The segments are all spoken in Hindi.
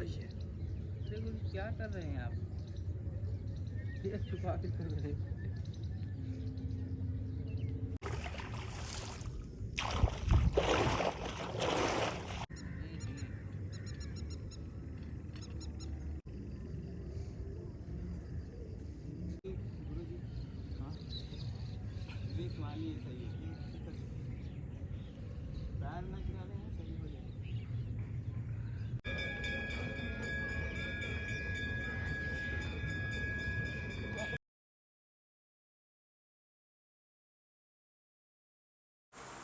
है। देखो क्या कर रहे हैं आप, ये छुपा के कर रहे हैं। गुरुजी, हाँ ब्रेक मारिए, सही है, पैर न गिराने हैं, सही हो जाएगा।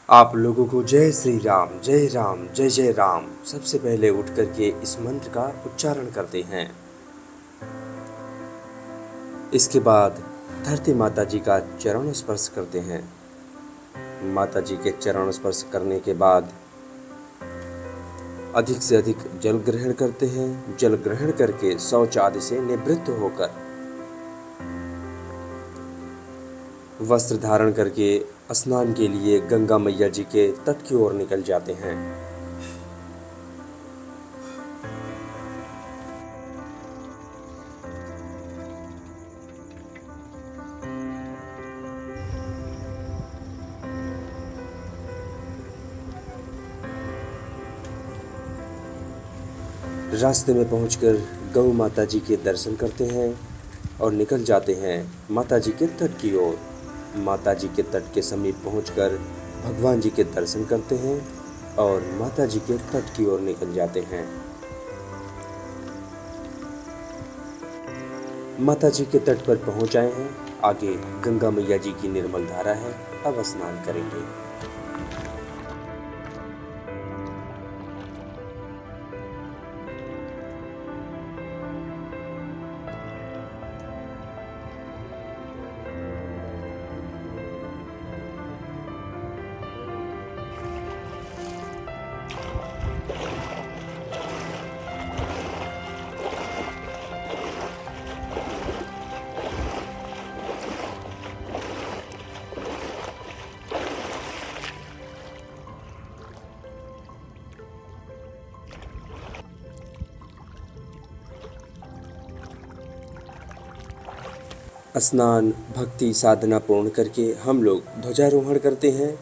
आप लोगों को जय श्री राम, जय राम, जय जय राम सबसे पहले उठ करके इस मंत्र का उच्चारण करते हैं। इसके बाद धरती माता जी का चरण स्पर्श करते हैं। माता जी के चरण स्पर्श करने के बाद अधिक से अधिक जल ग्रहण करते हैं। जल ग्रहण करके शौच आदि से निवृत्त होकर वस्त्र धारण करके स्नान के लिए गंगा मैया जी के तट की ओर निकल जाते हैं। रास्ते में पहुंचकर गौ माता जी के दर्शन करते हैं और निकल जाते हैं माता जी के तट की ओर। माता जी के तट के समीप पहुंचकर भगवान जी के दर्शन करते हैं और माता जी के तट की ओर निकल जाते हैं। माता जी के तट पर पहुंच आए हैं। आगे गंगा मैया जी की निर्मल धारा है, अब स्नान करेंगे। स्नान भक्ति साधना पूर्ण करके हम लोग ध्वजारोहण करते हैं।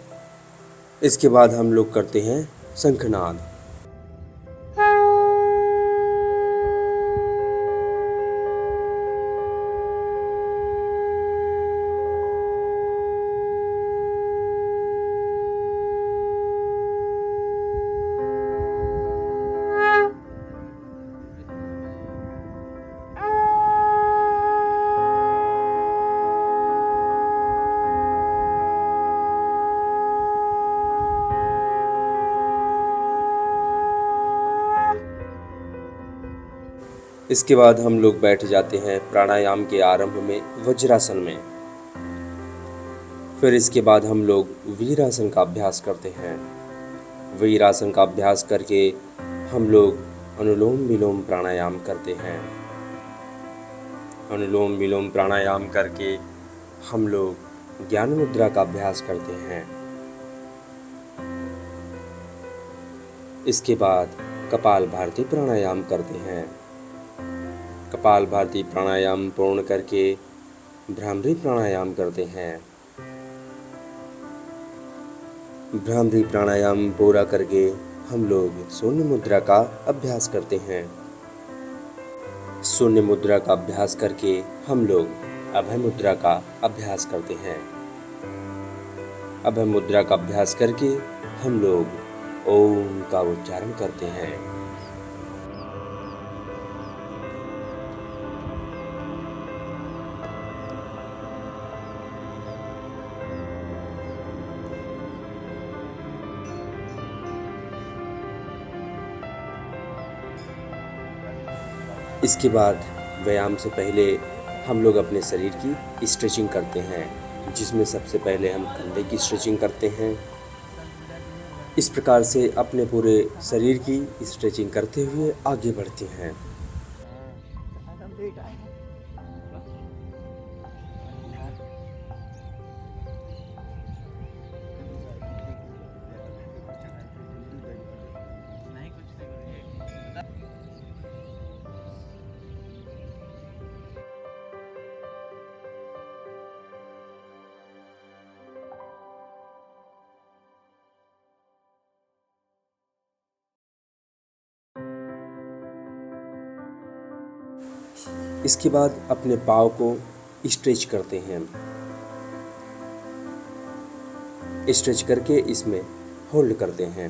इसके बाद हम लोग करते हैं शंखनाद। इसके बाद हम लोग बैठ जाते हैं प्राणायाम के आरंभ में वज्रासन में। फिर इसके बाद हम लोग वीरासन का अभ्यास करते हैं। वीरासन का अभ्यास करके हम लोग अनुलोम विलोम प्राणायाम करते हैं। अनुलोम विलोम प्राणायाम करके हम लोग ज्ञान मुद्रा का अभ्यास करते हैं। इसके बाद कपाल भारती प्राणायाम करते हैं। कपाल भारती प्राणायाम पूर्ण करके भ्रामरी प्राणायाम करते हैं। भ्रामरी प्राणायाम पूरा करके हम लोग शून्य मुद्रा का अभ्यास करते हैं। शून्य मुद्रा का अभ्यास करके हम लोग अभय मुद्रा का अभ्यास करते हैं। अभय मुद्रा का अभ्यास करके हम लोग ओम का उच्चारण करते हैं। इसके बाद व्यायाम से पहले हम लोग अपने शरीर की स्ट्रेचिंग करते हैं, जिसमें सबसे पहले हम कंधे की स्ट्रेचिंग करते हैं। इस प्रकार से अपने पूरे शरीर की स्ट्रेचिंग करते हुए आगे बढ़ते हैं। इसके बाद अपने पाँव को स्ट्रेच करते हैं। स्ट्रेच करके इसमें होल्ड करते हैं।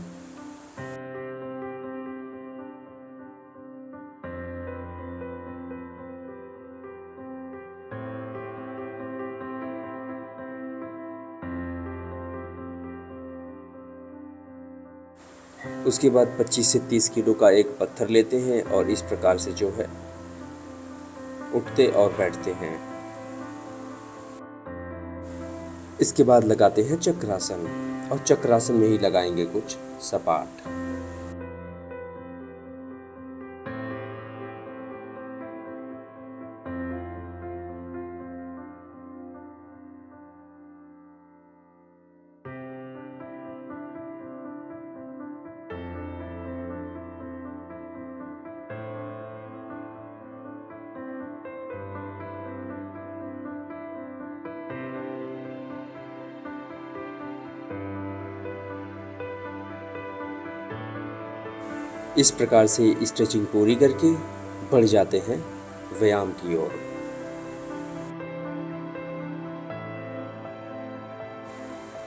उसके बाद 25 से 30 किलो का एक पत्थर लेते हैं और इस प्रकार से जो है उठते और बैठते हैं। इसके बाद लगाते हैं चक्रासन और चक्रासन में ही लगाएंगे कुछ सपाट। इस प्रकार से स्ट्रेचिंग पूरी करके बढ़ जाते हैं व्यायाम की ओर।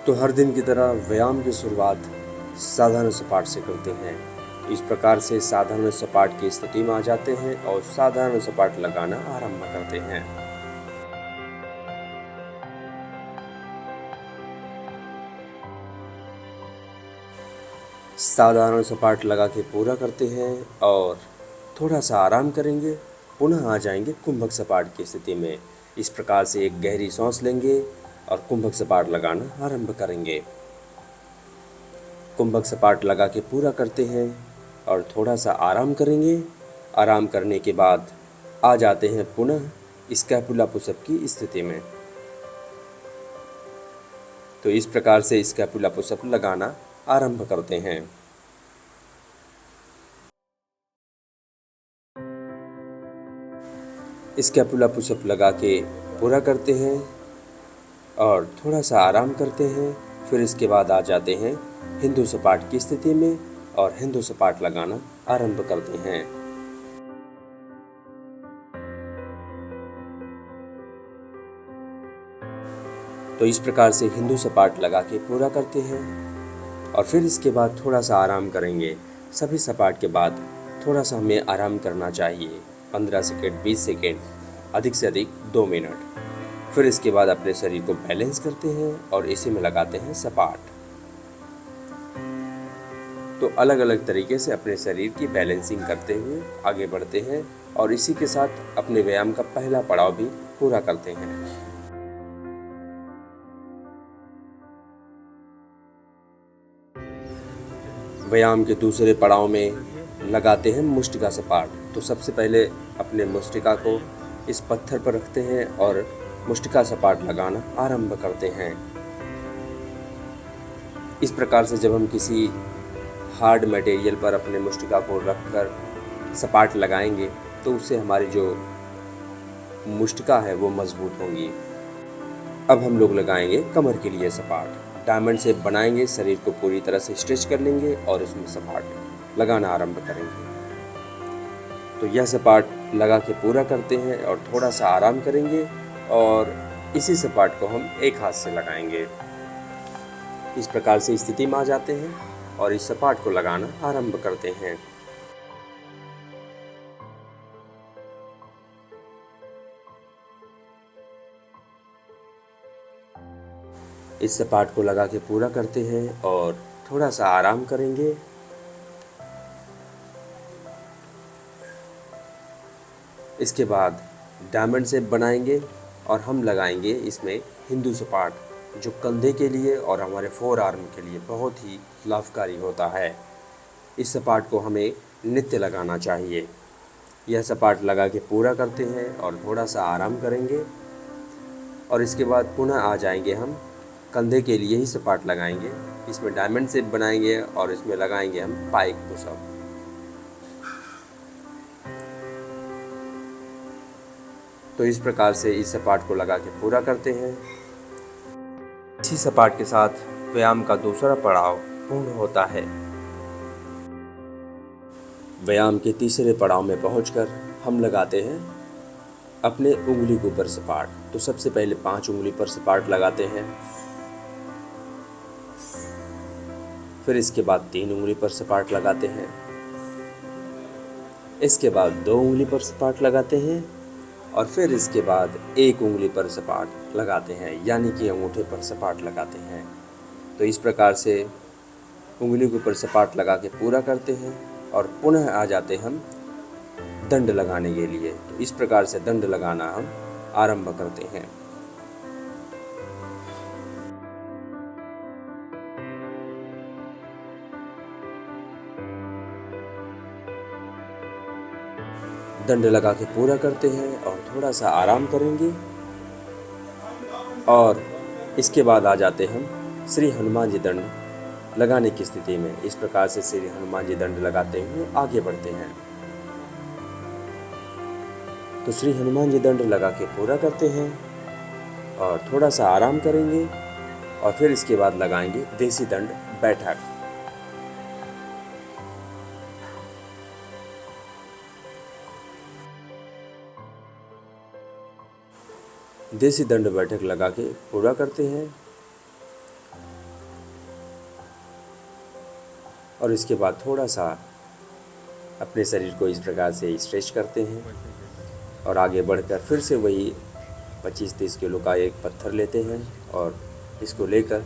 तो हर दिन की तरह व्यायाम की शुरुआत साधारण सपाट से करते हैं। इस प्रकार से साधारण सपाट की स्थिति में आ जाते हैं और साधारण सपाट लगाना आरंभ करते हैं। साधारण सपाट लगा के पूरा करते हैं और थोड़ा सा आराम करेंगे, पुनः आ जाएंगे कुंभक सपाट की स्थिति में। इस प्रकार से एक गहरी सांस लेंगे और कुंभक सपाट लगाना आरंभ करेंगे। कुंभक सपाट लगा के पूरा करते हैं और थोड़ा सा आराम करेंगे। आराम करने के बाद आ जाते हैं पुनः स्कैपुला पुशअप की स्थिति में। तो इस प्रकार से स्कैपुला पुशअप लगाना आरंभ करते हैं। स्कैपुला पुशअप लगा के पूरा करते हैं और थोड़ा सा आराम करते हैं। फिर इसके बाद आ जाते हैं हिंदू सपाट की स्थिति में और हिंदू सपाट लगाना आरंभ करते हैं। तो इस प्रकार से हिंदू सपाट लगा के पूरा करते हैं और फिर इसके बाद थोड़ा सा आराम करेंगे। सभी सपाट के बाद थोड़ा सा हमें आराम करना चाहिए, 15 सेकेंड, 20 सेकेंड, अधिक से अधिक 2 मिनट। फिर इसके बाद अपने शरीर को बैलेंस करते हैं और इसी में लगाते हैं सपाट। तो अलग अलग तरीके से अपने शरीर की बैलेंसिंग करते हुए आगे बढ़ते हैं और इसी के साथ अपने व्यायाम का पहला पड़ाव भी पूरा करते हैं। व्यायाम के दूसरे पड़ाव में लगाते हैं मुष्टिका सपाट। तो सबसे पहले अपने मुष्टिका को इस पत्थर पर रखते हैं और मुष्टिका सपाट लगाना आरंभ करते हैं। इस प्रकार से जब हम किसी हार्ड मटेरियल पर अपने मुष्टिका को रखकर सपाट लगाएंगे तो उससे हमारी जो मुष्टिका है वो मजबूत होंगी। अब हम लोग लगाएंगे कमर के लिए सपाट। डायमंड शेप बनाएंगे, शरीर को पूरी तरह से स्ट्रेच कर लेंगे और इसमें सपाट लगाना आरंभ करेंगे। तो यह सपाट लगा के पूरा करते हैं और थोड़ा सा आराम करेंगे और इसी सपाट को हम एक हाथ से लगाएंगे। इस प्रकार से स्थिति में आ जाते हैं और इस सपाट को लगाना आरंभ करते हैं। इस सपाट को लगा के पूरा करते हैं और थोड़ा सा आराम करेंगे। इसके बाद डायमंड शेप बनाएंगे और हम लगाएंगे इसमें हिंदू सपाट, जो कंधे के लिए और हमारे फोर आर्म के लिए बहुत ही लाभकारी होता है। इस सपाट को हमें नित्य लगाना चाहिए। यह सपाट लगा के पूरा करते हैं और थोड़ा सा आराम करेंगे और इसके बाद पुनः आ जाएंगे हम कंधे के लिए ही सपाट लगाएंगे। इसमें डायमंड शेप बनाएंगे और इसमें लगाएंगे हम पाइक पुशअप। तो इस प्रकार से इस सपाट को लगा के पूरा करते हैं। इसी सपाट के साथ व्यायाम का दूसरा पड़ाव पूर्ण होता है। व्यायाम के तीसरे पड़ाव में पहुंचकर हम लगाते हैं अपने उंगली के ऊपर सपाट। तो सबसे पहले 5 उंगली पर सपाट लगाते हैं, फिर इसके बाद 3 उंगली पर सपाट लगाते हैं, इसके बाद 2 उंगली पर सपाट लगाते हैं और फिर इसके बाद 1 उंगली पर सपाट लगाते हैं, यानी कि अंगूठे पर सपाट लगाते हैं। तो इस प्रकार से उंगली के ऊपर सपाट लगा के पूरा करते हैं और पुनः आ जाते हम दंड लगाने के लिए। तो इस प्रकार से दंड लगाना हम आरंभ करते हैं। दंड लगा के पूरा करते हैं और थोड़ा सा आराम करेंगे और इसके बाद आ जाते हम श्री हनुमान जी दंड लगाने की स्थिति में। इस प्रकार से श्री हनुमान जी दंड लगाते हुए आगे बढ़ते हैं। तो श्री हनुमान जी दंड लगा के पूरा करते हैं और थोड़ा सा आराम करेंगे और फिर इसके बाद लगाएंगे देसी दंड बैठक। देसी दंड बैठक लगा के पूरा करते हैं और इसके बाद थोड़ा सा अपने शरीर को इस प्रकार से स्ट्रेच करते हैं और आगे बढ़कर फिर से वही 25-30 किलो का एक पत्थर लेते हैं और इसको लेकर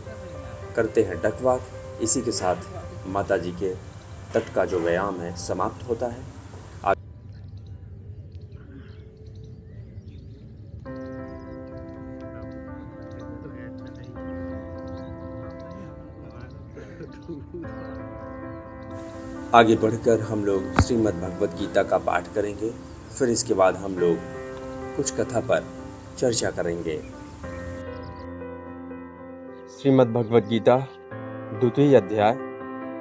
करते हैं डक वॉक। इसी के साथ माता जी के तट का जो व्यायाम है समाप्त होता है। आगे बढ़कर हम लोग श्रीमद् भगवद गीता का पाठ करेंगे। फिर इसके बाद हम लोग कुछ कथा पर चर्चा करेंगे। श्रीमद् भगवद गीता द्वितीय अध्याय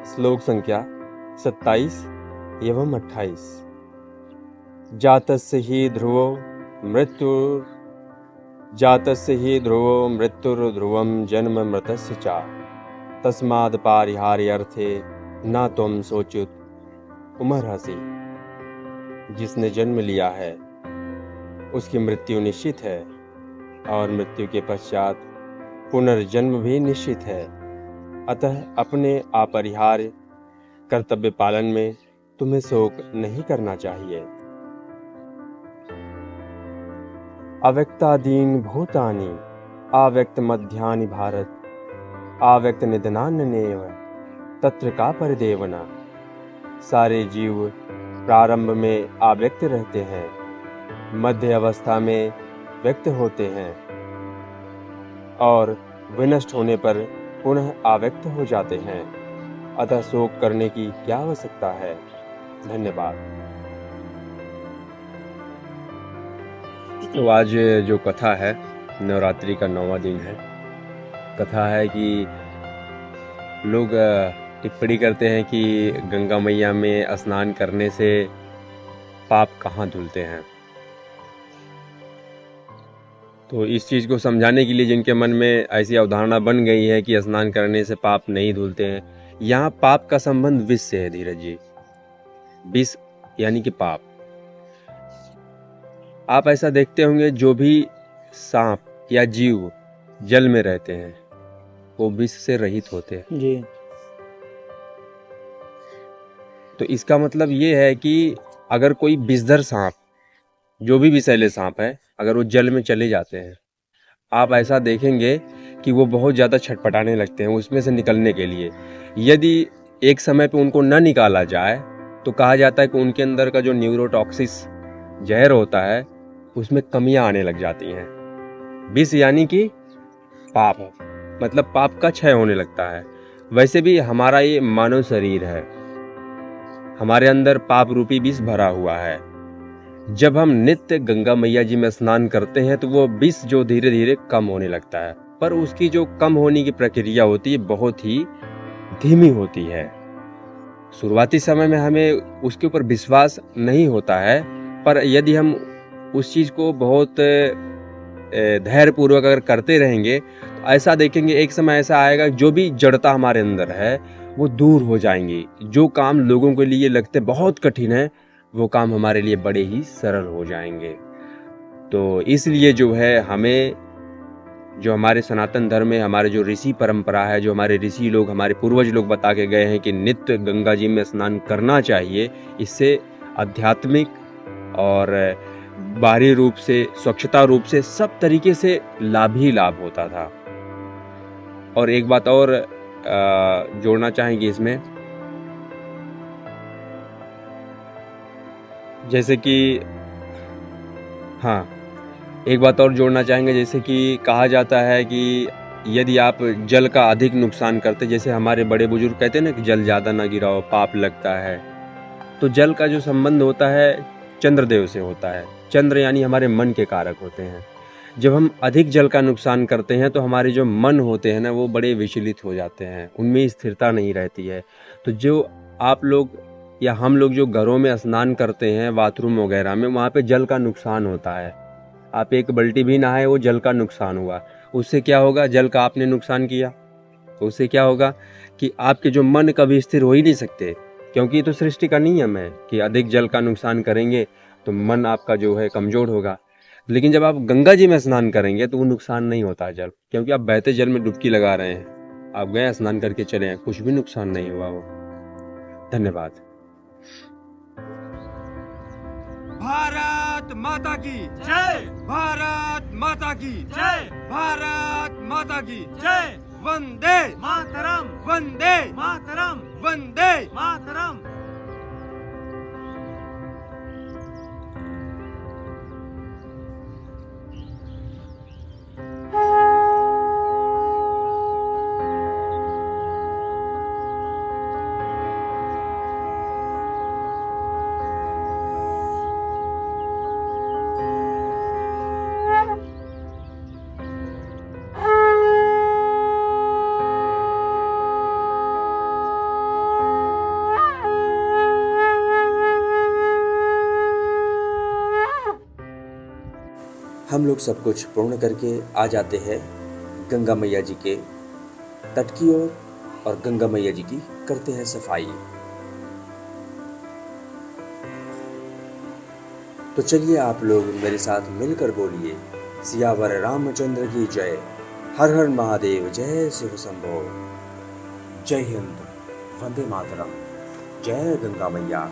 श्लोक संख्या 27 एवं 28। जातस्य हि ध्रुवो मृत्युर्ध्रुवं जन्म मृतस्य च तस्माद् पारिहार्यर्थे न त्वं शोचित उमर्हसि। जिसने जन्म लिया है उसकी मृत्यु निश्चित है और मृत्यु के पश्चात पुनर्जन्म भी निश्चित है। अतः अपने अपरिहार्य कर्तव्य पालन में तुम्हें शोक नहीं करना चाहिए। अव्यक्तादीन भूतानि अव्यक्त मध्यानि भारत अव्यक्त निधनान्यनेव तत्र का परिदेवना। सारे जीव प्रारंभ में अव्यक्त रहते हैं, मध्य अवस्था में व्यक्त होते हैं और विनष्ट होने पर पुनः अव्यक्त हो जाते हैं। अतः शोक करने की क्या आवश्यकता है। धन्यवाद। तो आज जो कथा है नवरात्रि का 9वां दिन है। कथा है कि लोग टिप्पणी करते हैं कि गंगा मैया में स्नान करने से पाप कहाँ धुलते हैं। तो इस चीज़ को समझाने के लिए जिनके मन में ऐसी अवधारणा बन गई है कि स्नान करने से पाप नहीं धुलते हैं, यहाँ पाप का संबंध विष से है। धीरज जी, विष यानी कि पाप। आप ऐसा देखते होंगे जो भी सांप या जीव जल में रहते हैं वो विष से रहित होते हैं जी। तो इसका मतलब ये है कि अगर कोई विषधर सांप, जो भी विषैले सांप है, अगर वो जल में चले जाते हैं, आप ऐसा देखेंगे कि वो बहुत ज़्यादा छटपटाने लगते हैं उसमें से निकलने के लिए। यदि एक समय पे उनको न निकाला जाए तो कहा जाता है कि उनके अंदर का जो न्यूरोटॉक्सिस जहर होता है उसमें कमियां आने लग जाती हैं। विष यानी कि पाप, मतलब पाप का क्षय होने लगता है। वैसे भी हमारा ये मानव शरीर है, हमारे अंदर पाप रूपी विष भरा हुआ है। जब हम नित्य गंगा मैया जी में स्नान करते हैं तो वो विष जो धीरे धीरे कम होने लगता है, पर उसकी जो कम होने की प्रक्रिया होती है बहुत ही धीमी होती है। शुरुआती समय में हमें उसके ऊपर विश्वास नहीं होता है, पर यदि हम उस चीज़ को बहुत धैर्यपूर्वक अगर करते रहेंगे तो ऐसा देखेंगे एक समय ऐसा आएगा जो भी जड़ता हमारे अंदर है वो दूर हो जाएंगी। जो काम लोगों के लिए लगते बहुत कठिन है वो काम हमारे लिए बड़े ही सरल हो जाएंगे। तो इसलिए जो है हमें, जो हमारे सनातन धर्म में हमारे जो ऋषि परंपरा है, जो हमारे ऋषि लोग, हमारे पूर्वज लोग बता के गए हैं कि नित्य गंगा जी में स्नान करना चाहिए, इससे आध्यात्मिक और बाहरी रूप से, स्वच्छता रूप से, सब तरीके से लाभ ही लाभ होता था। और एक बात और जोड़ना चाहेंगे इसमें, जैसे कि हाँ, एक बात और जोड़ना चाहेंगे, जैसे कि कहा जाता है कि यदि आप जल का अधिक नुकसान करते, जैसे हमारे बड़े बुजुर्ग कहते हैं ना कि जल ज़्यादा ना गिराओ, पाप लगता है। तो जल का जो संबंध होता है चंद्रदेव से होता है। चंद्र यानी हमारे मन के कारक होते हैं। जब हम अधिक जल का नुकसान करते हैं तो हमारे जो मन होते हैं ना, वो बड़े विचलित हो जाते हैं, उनमें स्थिरता नहीं रहती है। तो जो आप लोग या हम लोग जो घरों में स्नान करते हैं, बाथरूम वगैरह में, वहाँ पे जल का नुकसान होता है। आप एक बाल्टी भी नहाए, वो जल का नुकसान हुआ। उससे क्या होगा? जल का आपने नुकसान किया, तो उससे क्या होगा कि आपके जो मन कभी स्थिर हो ही नहीं सकते, क्योंकि ये तो सृष्टि का नियम है कि अधिक जल का नुकसान करेंगे तो मन आपका जो है कमजोर होगा। लेकिन जब आप गंगा जी में स्नान करेंगे तो वो नुकसान नहीं होता है जल, क्योंकि आप बहते जल में डुबकी लगा रहे हैं, आप गए स्नान करके चले हैं, कुछ भी नुकसान नहीं हुआ वो। धन्यवाद। भारत माता की जय, भारत माता की जय, भारत माता की जय। वंदे मातरम, वंदे मातरम, वंदे मातरम। हम लोग सब कुछ पूर्ण करके आ जाते हैं गंगा मैया जी के तट की ओर और गंगा मैया जी की करते हैं सफाई। तो चलिए आप लोग मेरे साथ मिलकर बोलिए, सियावर रामचंद्र की जय, हर हर महादेव, जय शिव शंभो, जय हिंद, वंदे मातरम, जय गंगा मैया।